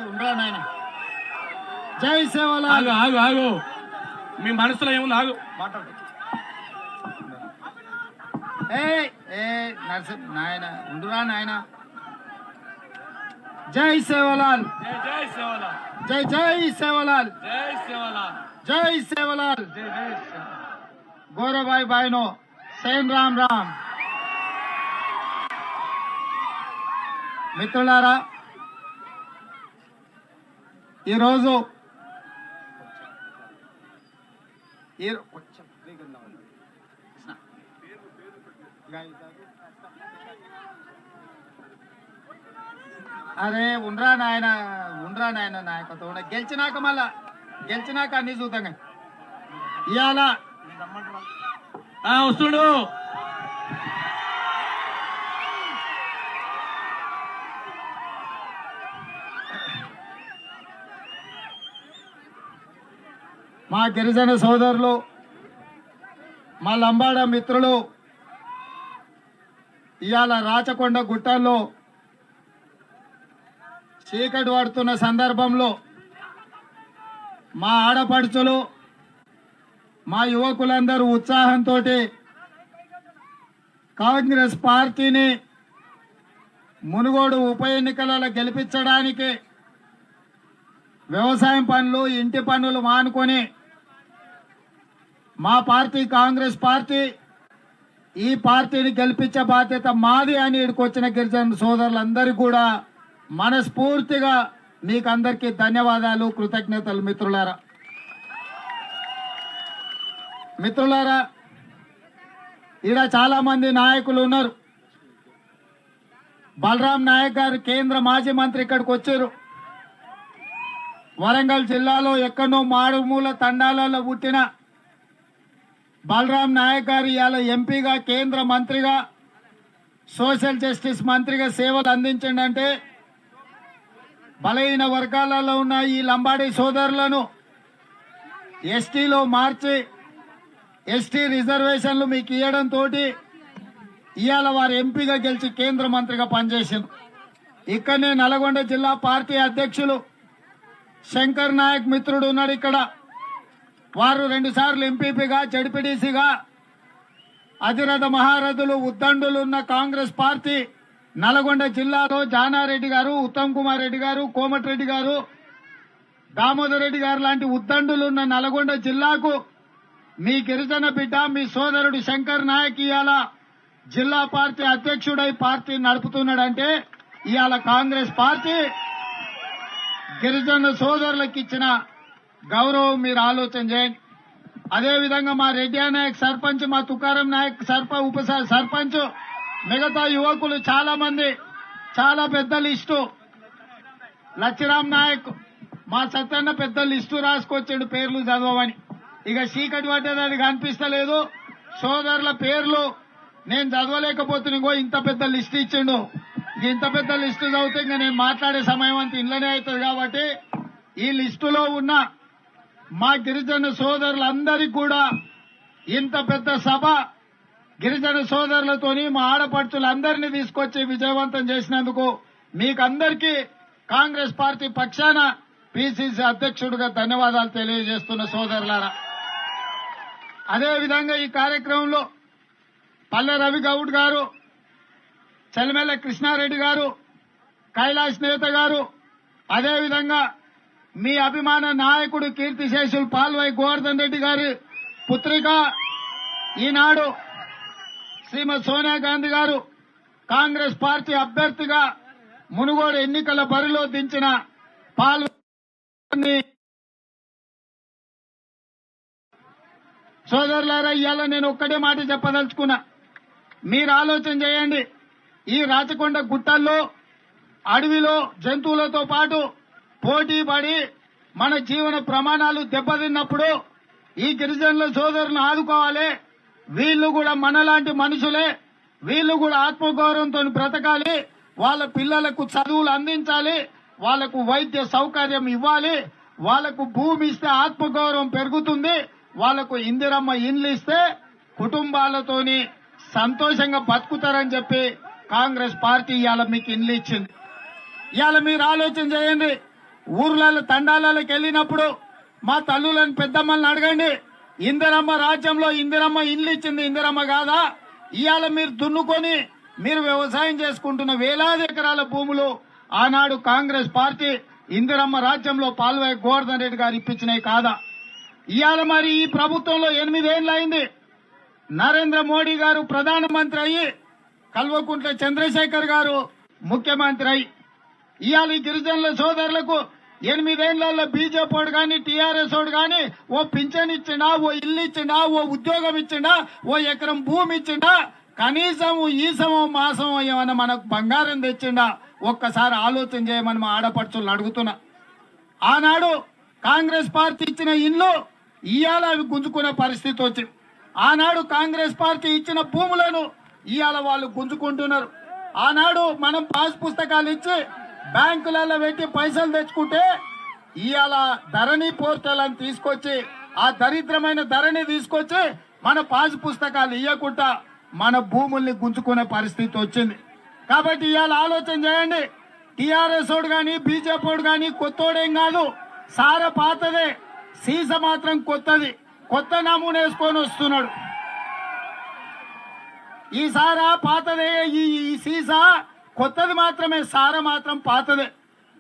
ఉండరా నాయన. జై సేవలాల్. ఆగు ఆగు, మీ మనసులో ఏముంది? ఆగు, మాట్లాడు. నాయన ఉండురా నాయన. జై సేవలాల్. జై సేవలాల్. జై జై సేవలాల్. జై సేవలాల్. జై సేవలాల్. జై జై గౌరవభాయ్ భాయ్నో, సేన్ రామ్ రామ్. మిత్రులారా, ఈరోజు అరే ఉండరా నాయన, ఉండరా నాయన. నాయకత్వం గెలిచినాక అన్ని చూద్దాం. ఇవాళ వస్తుడు. మా గిరిజన సోదరులు, మా లంబాడ మిత్రులు ఇవాళ రాచకొండ గుట్టల్లో చీకటి పడుతున్న సందర్భంలో మా ఆడపడుచులు, మా యువకులందరూ ఉత్సాహంతో కాంగ్రెస్ పార్టీని మునుగోడు ఉప ఎన్నికలలో గెలిపించడానికి వ్యవసాయం పనులు, ఇంటి పనులు మానుకొని మా పార్టీ కాంగ్రెస్ పార్టీ, ఈ పార్టీని గెలిపించే బాధ్యత మాది అని ఇక్కడికొచ్చిన గిరిజన సోదరులందరికీ కూడా మనస్ఫూర్తిగా మీకందరికీ ధన్యవాదాలు, కృతజ్ఞతలు. మిత్రులారా, ఈడ చాలా మంది నాయకులు ఉన్నారు. బలరాం నాయక్ గారు కేంద్ర మాజీ మంత్రి ఇక్కడికి వచ్చారు. వరంగల్ జిల్లాలో ఎక్కడో మారుమూల తండాలలో పుట్టిన బలరాం నాయక్ గారు ఇవాళ ఎంపీగా, కేంద్ర మంత్రిగా, సోషల్ జస్టిస్ మంత్రిగా సేవలు అందించండి. బలహీన వర్గాలలో ఉన్న ఈ లంబాడీ సోదరులను ఎస్టీలో మార్చి ఎస్టీ రిజర్వేషన్లు మీకు ఇవ్వడంతో ఇవాళ వారు ఎంపీగా గెలిచి కేంద్ర మంత్రిగా పనిచేసింది. ఇక్కడనే నల్గొండ జిల్లా పార్టీ అధ్యక్షులు శంకర్ నాయక్ మిత్రుడు ఉన్నాడు. ఇక్కడ వారు 2 సార్లు ఎంపీపీగా, జడ్పీటీసీగా, అధిరథ మహారథులు, ఉద్దండులు ఉన్న కాంగ్రెస్ పార్టీ నల్గొండ జిల్లాలో జానారెడ్డి గారు, ఉత్తమ్ కుమార్ రెడ్డి గారు, కోమటిరెడ్డి గారు, దామోదర్ రెడ్డి గారు లాంటి ఉద్దండులు ఉన్న నల్గొండ జిల్లాకు మీ గిరిజన బిడ్డ, మీ సోదరుడు శంకర్ నాయక్ ఇవాళ జిల్లా పార్టీ అధ్యక్షుడై పార్టీ నడుపుతున్నాడంటే ఇవాళ కాంగ్రెస్ పార్టీ గిరిజన సోదరులకు ఇచ్చిన గౌరవం మీరు ఆలోచన చేయండి. అదేవిధంగా మా రెడ్డి నాయక్ సర్పంచ్, మా తుకారం నాయక్ ఉప సర్పంచ్, మిగతా యువకులు చాలా మంది, చాలా పెద్ద లిస్టు. లచ్చిరామ్ నాయక్, మా సత్యన్న పెద్ద లిస్టు రాసుకొచ్చాడు పేర్లు చదవమని. ఇక చీకటి పట్టేది అది కనిపిస్తలేదు. సోదరుల పేర్లు నేను చదవలేకపోతున్నా. ఇంకో ఇంత పెద్ద లిస్టు ఇచ్చిండు. ఇంత పెద్ద లిస్టు చదివితే ఇంకా నేను మాట్లాడే సమయం అంతా ఇంట్లోనే అవుతుంది. కాబట్టి ఈ లిస్టులో ఉన్న మా గిరిజన సోదరులందరికీ కూడా ఇంత పెద్ద సభ గిరిజన సోదరులతోని మా ఆడపడుచులందరినీ తీసుకొచ్చి విజయవంతం చేసినందుకు మీకందరికీ కాంగ్రెస్ పార్టీ పక్షాన పిసిసి అధ్యక్షుడిగా ధన్యవాదాలు తెలియజేస్తున్న సోదరులారా. అదేవిధంగా ఈ కార్యక్రమంలో పల్లె రవి గౌడ్ గారు, చెలిమెల్ల కృష్ణారెడ్డి గారు, కైలాష్ నేత గారు, అదేవిధంగా మీ అభిమాన నాయకుడు కీర్తిశేషులు పాల్వై గోవర్ధన్ రెడ్డి గారి పుత్రిక, ఈనాడు శ్రీమతి సోనియా గాంధీ గారు కాంగ్రెస్ పార్టీ అభ్యర్థిగా మునుగోడు ఎన్నికల బరిలో దించిన పాల్వై సోదరులారా, ఇవాళ నేను ఒక్కటే మాట చెప్పదలుచుకున్నా. మీరు ఆలోచన చేయండి. ఈ రాచకొండ గుట్టల్లో అడవిలో జంతువులతో పాటు పోటీ పడి మన జీవన ప్రమాణాలు దెబ్బతిన్నప్పుడు ఈ గిరిజనుల సోదరులను ఆదుకోవాలి. వీళ్లు కూడా మనలాంటి మనుషులే. వీళ్లు కూడా ఆత్మగౌరవంతో బ్రతకాలి. వాళ్ళ పిల్లలకు చదువులు అందించాలి. వాళ్లకు వైద్య సౌకర్యం ఇవ్వాలి. వాళ్లకు భూమి ఇస్తే ఆత్మగౌరవం పెరుగుతుంది. వాళ్లకు ఇందిరమ్మ ఇండ్లు ఇస్తే కుటుంబాలతోని సంతోషంగా బతుకుతారని చెప్పి కాంగ్రెస్ పార్టీ ఇవాళ మీకు ఇండ్లు ఇచ్చింది. ఇవాళ మీరు ఆలోచన చేయండి. ఊర్లలో తండాలకి వెళ్ళినప్పుడు మా తల్లులను పెద్దమ్మల్ని అడగండి, ఇందిరమ్మ రాజ్యంలో ఇందిరమ్మ ఇండ్లు ఇచ్చింది ఇందిరమ్మ కాదా? ఇవాళ మీరు దున్నుకొని మీరు వ్యవసాయం చేసుకుంటున్న వేలాది ఎకరాల భూములు ఆనాడు కాంగ్రెస్ పార్టీ ఇందిరమ్మ రాజ్యంలో పాల్వాయి గోవర్ధన్ రెడ్డి గారు ఇప్పించినాయి కాదా? ఇవాళ మరి ఈ ప్రభుత్వంలో 8 ఏళ్ళు అయింది. నరేంద్ర మోడీ గారు ప్రధానమంత్రి అయ్యి కల్వకుంట్ల చంద్రశేఖర్ గారు ముఖ్యమంత్రి అయ్యి ఇవాళ ఈ గిరిజనుల సోదరులకు 8 ఏళ్లలో బీజేపీ వాడు కానీ టీఆర్ఎస్ వాడు కానీ ఓ పింఛన్ ఇచ్చిండా, ఓ ఇల్లు ఇచ్చిండా, ఓ ఉద్యోగం ఇచ్చిండా, ఓ ఎకరం భూమి ఇచ్చిండా, కనీసం ఈసమో మాసమో ఏమన్నా మనకు బంగారం తెచ్చిండా? ఒక్కసారి ఆలోచన చేయమని మా ఆడపడుచులను అడుగుతున్నా. ఆనాడు కాంగ్రెస్ పార్టీ ఇచ్చిన ఇల్లు ఇవాళ అవి గుంజుకునే పరిస్థితి వచ్చింది. ఆనాడు కాంగ్రెస్ పార్టీ ఇచ్చిన భూములను ఇవాళ వాళ్ళు గుంజుకుంటున్నారు. ఆనాడు మనం పాస్ పుస్తకాలు ఇచ్చి బ్యాంకులలో పెట్టి పైసలు తెచ్చుకుంటే ఇవాళ ధరణి పోర్టల్ అని తీసుకొచ్చి ఆ దరిద్రమైన ధరణి తీసుకొచ్చి మన పాస్ పుస్తకాలు ఇవ్వకుండా మన భూముల్ని గుంజుకునే పరిస్థితి వచ్చింది. కాబట్టి ఇవాళ ఆలోచన చేయండి. టీఆర్ఎస్ వాడు కానీ బీజేపీ వాడు కానీ కొత్తోడేం కాదు, సార పాతదే, సీస మాత్రం కొత్తది, కొత్త నమూనా వేసుకొని వస్తున్నాడు. ఈ సారా పాతదే, ఈ సీసా కొత్తది మాత్రమే, సార మాత్రం పాతదే.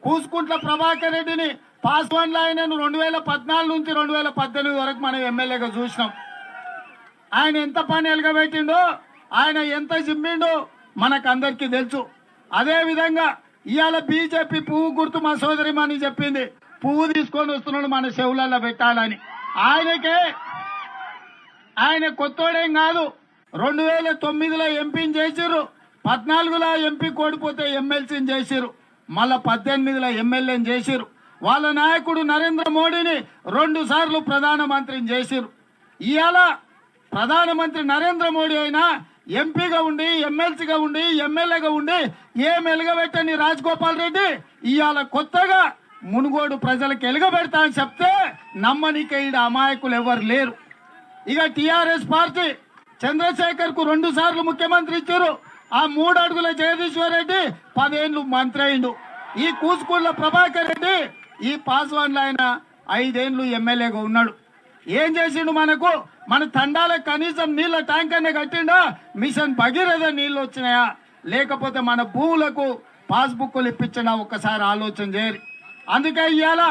కూసుకుంట్ల ప్రభాకర్ రెడ్డిని పాస్వాన్లో ఆయనను 2014 నుంచి 2018 వరకు మనం ఎమ్మెల్యేగా చూసినాం. ఆయన ఎంత పని ఎలగబెట్టిండో, ఆయన ఎంత జిమ్మిండో మనకందరికీ తెలుసు. అదే విధంగా ఇవాళ బీజేపీ పువ్వు గుర్తు మా సోదరి మని చెప్పింది, పువ్వు తీసుకొని వస్తున్నాడు మన చెవులలో పెట్టాలని. ఆయన కొత్తోడేం కాదు. 2009లో ఎంపీని చేసిర్రు, 14లో ఎంపీ కోడిపోతే ఎమ్మెల్సీని చేసిర్రు, మళ్ళా 18లో ఎమ్మెల్యేని చేసిర్రు. వాళ్ళ నాయకుడు నరేంద్ర మోడీని 2 సార్లు ప్రధానమంత్రిని చేసిర్రు. ఇవాళ ప్రధానమంత్రి నరేంద్ర మోడీ అయినా ఎంపీగా ఉండి, ఎమ్మెల్సీగా ఉండి, ఎమ్మెల్యేగా ఉండి ఏం ఎలుగబెట్టని రాజగోపాల్ రెడ్డి ఇవాళ కొత్తగా మునుగోడు ప్రజలకు ఎలుగబెడతా అని చెప్తే నమ్మనిక ఈడ అమాయకులు ఎవరు లేరు. ఇక టీఆర్ఎస్ పార్టీ చంద్రశేఖర్ కు 2 సార్లు ముఖ్యమంత్రి ఇచ్చారు. ఆ 3 అడుగుల జగదీశ్వర్ రెడ్డి 10 ఏళ్లు మంత్రి అయిండు. ఈ కూసుకుళ్ళ ప్రభాకర్ రెడ్డి ఈ పాస్వాన్లో ఆయన 5 ఏళ్లు ఎమ్మెల్యేగా ఉన్నాడు. ఏం చేసిండు? మన తండాలకు కనీసం నీళ్ల ట్యాంక్ అనే కట్టిండా? మిషన్ భగీరథ నీళ్లు వచ్చినాయా? లేకపోతే మన భూములకు పాస్బుక్లు ఇప్పించినా? ఒక్కసారి ఆలోచన చేయరు. అందుకే ఇవాళ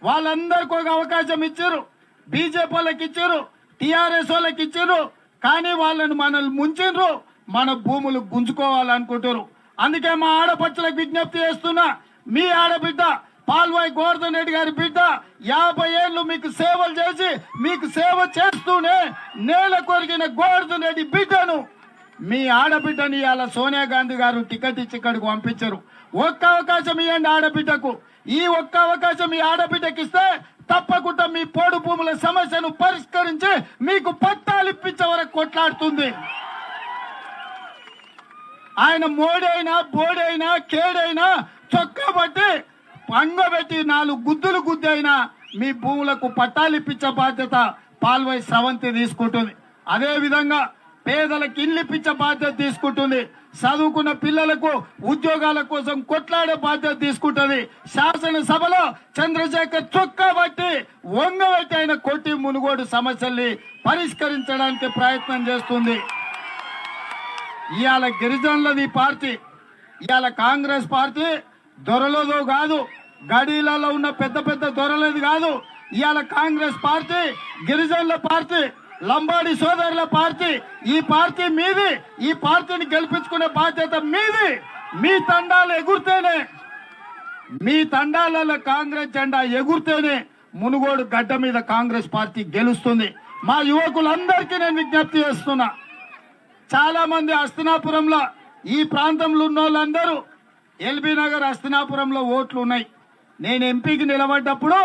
వాళ్ళందరికీ ఒక అవకాశం ఇచ్చారు. బీజేపీ వాళ్ళకి ఇచ్చారు, టీఆర్ఎస్ వాళ్ళకి ఇచ్చారు, కానీ వాళ్ళని మనల్ని ముంచిండ్రు, మన భూములు గుంజుకోవాలనుకుంటారు. అందుకే మా ఆడపడుచులకు విజ్ఞప్తి చేస్తున్నా, మీ ఆడబిడ్డ పాల్వాయి గోవర్ధన్ రెడ్డి గారి బిడ్డ 50 ఏళ్లు మీకు సేవలు చేసి మీకు సేవ చేస్తూనే నేల కొరిగిన గోవర్ధన్ రెడ్డి బిడ్డను, మీ ఆడబిడ్డని ఇవాళ సోనియా గాంధీ గారు టికెట్ ఇచ్చి ఇక్కడికి పంపించారు. ఒక్క అవకాశం ఇవ్వండి ఆడబిడ్డకు. ఈ ఒక్క అవకాశం ఈ ఆడబిడ్డకి ఇస్తే తప్పకుండా మీ పోడు భూముల సమస్యను పరిష్కరించి మీకు పట్టాలు ఇప్పించే వరకు కొట్లాడుతుంది. ఆయన మోడీ అయినా బోడీ అయినా కేడైనా చొక్కా బట్టి పంగబెట్టి 4 గుద్దులు గుద్దైనా మీ భూములకు పట్టాలు ఇప్పించే బాధ్యత పాల్వాయి స్రవంతి తీసుకుంటుంది. అదే విధంగా పేదలకు ఇల్లు ఇప్పించే బాధ్యత తీసుకుంటుంది. చదువుకున్న పిల్లలకు ఉద్యోగాల కోసం కొట్లాడే బాధ్యత తీసుకుంటుంది. శాసనసభలో చంద్రశేఖర్ చొక్కా బట్టి వంగబెట్టి ఆయన కొట్టి మునుగోడు సమస్యల్ని పరిష్కరించడానికి ప్రయత్నం చేస్తుంది. ఇవాళ గిరిజనులది పార్టీ, ఇవాళ కాంగ్రెస్ పార్టీ దొరలదో కాదు, గడీలలో ఉన్న పెద్ద పెద్ద దొరలది కాదు. ఇవాళ కాంగ్రెస్ పార్టీ గిరిజనుల పార్టీ, లంబాడి సోదరుల పార్టీ. ఈ పార్టీ మీది, ఈ పార్టీని గెలిపించుకునే బాధ్యత మీది. మీ తండాలు ఎగురితేనే, మీ తండాలలో కాంగ్రెస్ జెండా ఎగురితేనే మునుగోడు గడ్డ మీద కాంగ్రెస్ పార్టీ గెలుస్తుంది. మా యువకులందరికీ నేను విజ్ఞప్తి చేస్తున్నా, చాలా మంది హస్తినాపురంలో ఈ ప్రాంతంలో ఉన్న వాళ్ళందరూ ఎల్బీ నగర్ హస్తినాపురంలో ఓట్లు ఉన్నాయి. నేను ఎంపీకి నిలబడ్డప్పుడు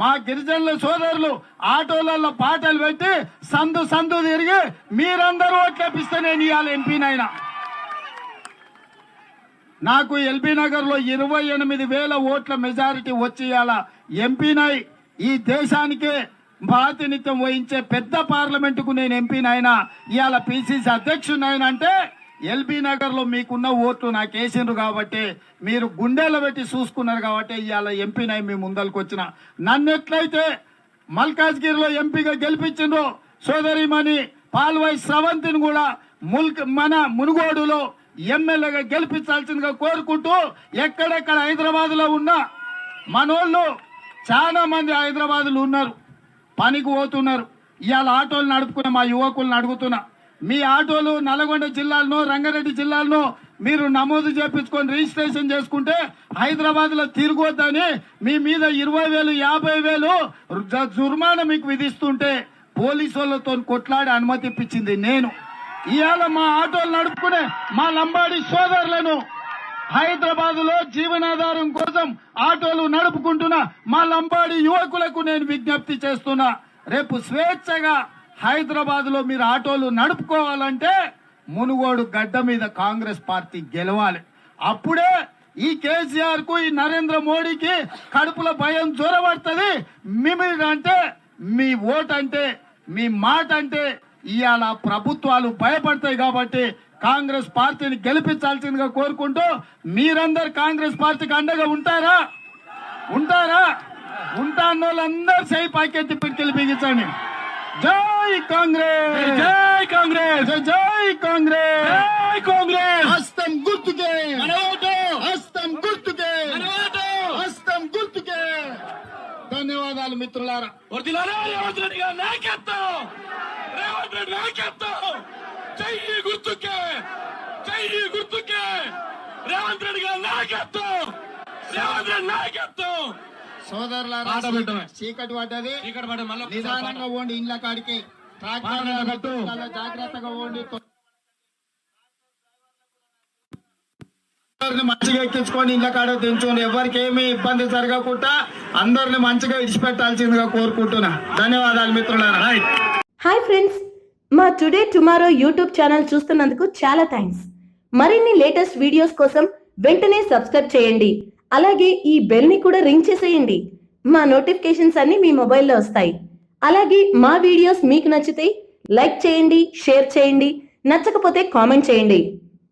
మా గిరిజనుల సోదరులు ఆటోలలో పాటలు పెట్టి సందు సందు తిరిగి మీరందరూ ఓట్లేపిస్తే నేను ఇవాళ ఎంపీనైనా. నాకు ఎల్బీ నగర్ లో 28,000 ఓట్ల మెజారిటీ వచ్చి ఇవాళ ఎంపీనై ఈ దేశానికే ప్రాతినిధ్యం వహించే పెద్ద పార్లమెంటుకు నేను ఎంపీనైనా, ఇవాళ పిసిసి అధ్యక్షునైనా అంటే ఎల్బీ నగర్ లో మీకున్న ఓట్లు నాకు వేసిండ్రు కాబట్టి మీరు గుండెల్లో పెట్టి చూసుకున్నారు కాబట్టి ఇవాళ ఎంపీనై మీ ముందరికి వచ్చిన. నన్ను ఎట్లయితే మల్కాజ్గిరిలో ఎంపీగా గెలిపించిండ్రో సోదరిమణి పాల్వాయి స్రవంతిని కూడా మన మునుగోడులో ఎమ్మెల్యేగా గెలిపించాల్సిందిగా కోరుకుంటూ ఎక్కడెక్కడ హైదరాబాద్ లో ఉన్న మనోళ్ళు చాలా మంది హైదరాబాద్ లో ఉన్నారు, పనికి పోతున్నారు. ఇవాళ ఆటోలు నడుపుకునే మా యువకులను అడుగుతున్నా, మీ ఆటోలు నల్గొండ జిల్లాలో రంగారెడ్డి జిల్లాలో మీరు నమోదు చేపించుకొని రిజిస్ట్రేషన్ చేసుకుంటే హైదరాబాద్ లో తిరగొద్దని మీ మీద 20,000 50,000 జుర్మానా మీకు విధిస్తుంటే పోలీసు వాళ్ళతో కొట్లాడి అనుమతి ఇప్పించింది నేను. ఇవాళ మా ఆటోలు నడుపుకునే మా లంబాడి సోదరులను హైదరాబాద్ లో జీవనాధారం కోసం ఆటోలు నడుపుకుంటున్న మా లంబాడి యువకులకు నేను విజ్ఞప్తి చేస్తున్నా, రేపు స్వేచ్ఛగా హైదరాబాద్ లో మీరు ఆటోలు నడుపుకోవాలంటే మునుగోడు గడ్డ మీద కాంగ్రెస్ పార్టీ గెలవాలి. అప్పుడే ఈ కేసీఆర్ కు ఈ నరేంద్ర మోడీకి కడుపులో భయం జ్వరపడుతుంది. అంటే మీ ఓట్ అంటే మీ మాట అంటే ఇవాళ ప్రభుత్వాలు భయపడతాయి. కాబట్టి కాంగ్రెస్ పార్టీని గెలిపించాల్సిందిగా కోరుకుంటూ మీరందరు కాంగ్రెస్ పార్టీకి అండగా ఉంటారా? ఉంటాన్న వాళ్ళందరూ సై పాకెత్తి పిడికిలు బిగించండి. జై కాంగ్రెస్, జై కాంగ్రెస్, జై కాంగ్రెస్, జై కాంగ్రెస్. హస్తం గుర్తుకే, మన ఓటు. హస్తం గుర్తుకే, మన ఓటు. హస్తం గుర్తుకే. ధన్యవాదాలు మిత్రులారా. వర్ధిల్లాలి రేవంత్ రెడ్డి గారి నాయకత్వం, రేవంత్ రెడ్డి నాయకత్వం. జై గుర్తుకే, జై గుర్తుకే. రేవంత్ రెడ్డి గారి నాయకత్వం, రేవంత్ రెడ్డి నాయకత్వం. సోదరులారా, పాట పెట్టమే. చీకటి పడ్డది, ఇక్కడ పడే మళ్ళీ నిదానంగా పోండి. ఇండ్ల కాడికి ట్రాక్టర్ పెట్టు. జాగ్రత్తగా పోండి. మంచిగా ఎక్కించుకొని ఇండ్ల కాడ దించుకోండి. ఎవరికి ఏమి ఇబ్బంది జరగకుండా అందరిని మంచిగా విడిచిపెట్టాల్సిందిగా కోరుకుంటున్నా. ధన్యవాదాలు మిత్రులారా. హాయ్ ఫ్రెండ్స్, మా టుడే టుమారో యూట్యూబ్ ఛానల్ చూస్తున్నందుకు చాలా థ్యాంక్స్. మరిన్ని లేటెస్ట్ వీడియోస్ కోసం వెంటనే సబ్స్క్రైబ్ చేయండి. అలాగే ఈ బెల్ ని కూడా రింగ్ చేసేయండి. మా నోటిఫికేషన్స్ అన్ని మీ మొబైల్లో వస్తాయి. అలాగే మా వీడియోస్ మీకు నచ్చితే లైక్ చేయండి, షేర్ చేయండి, నచ్చకపోతే కామెంట్ చేయండి.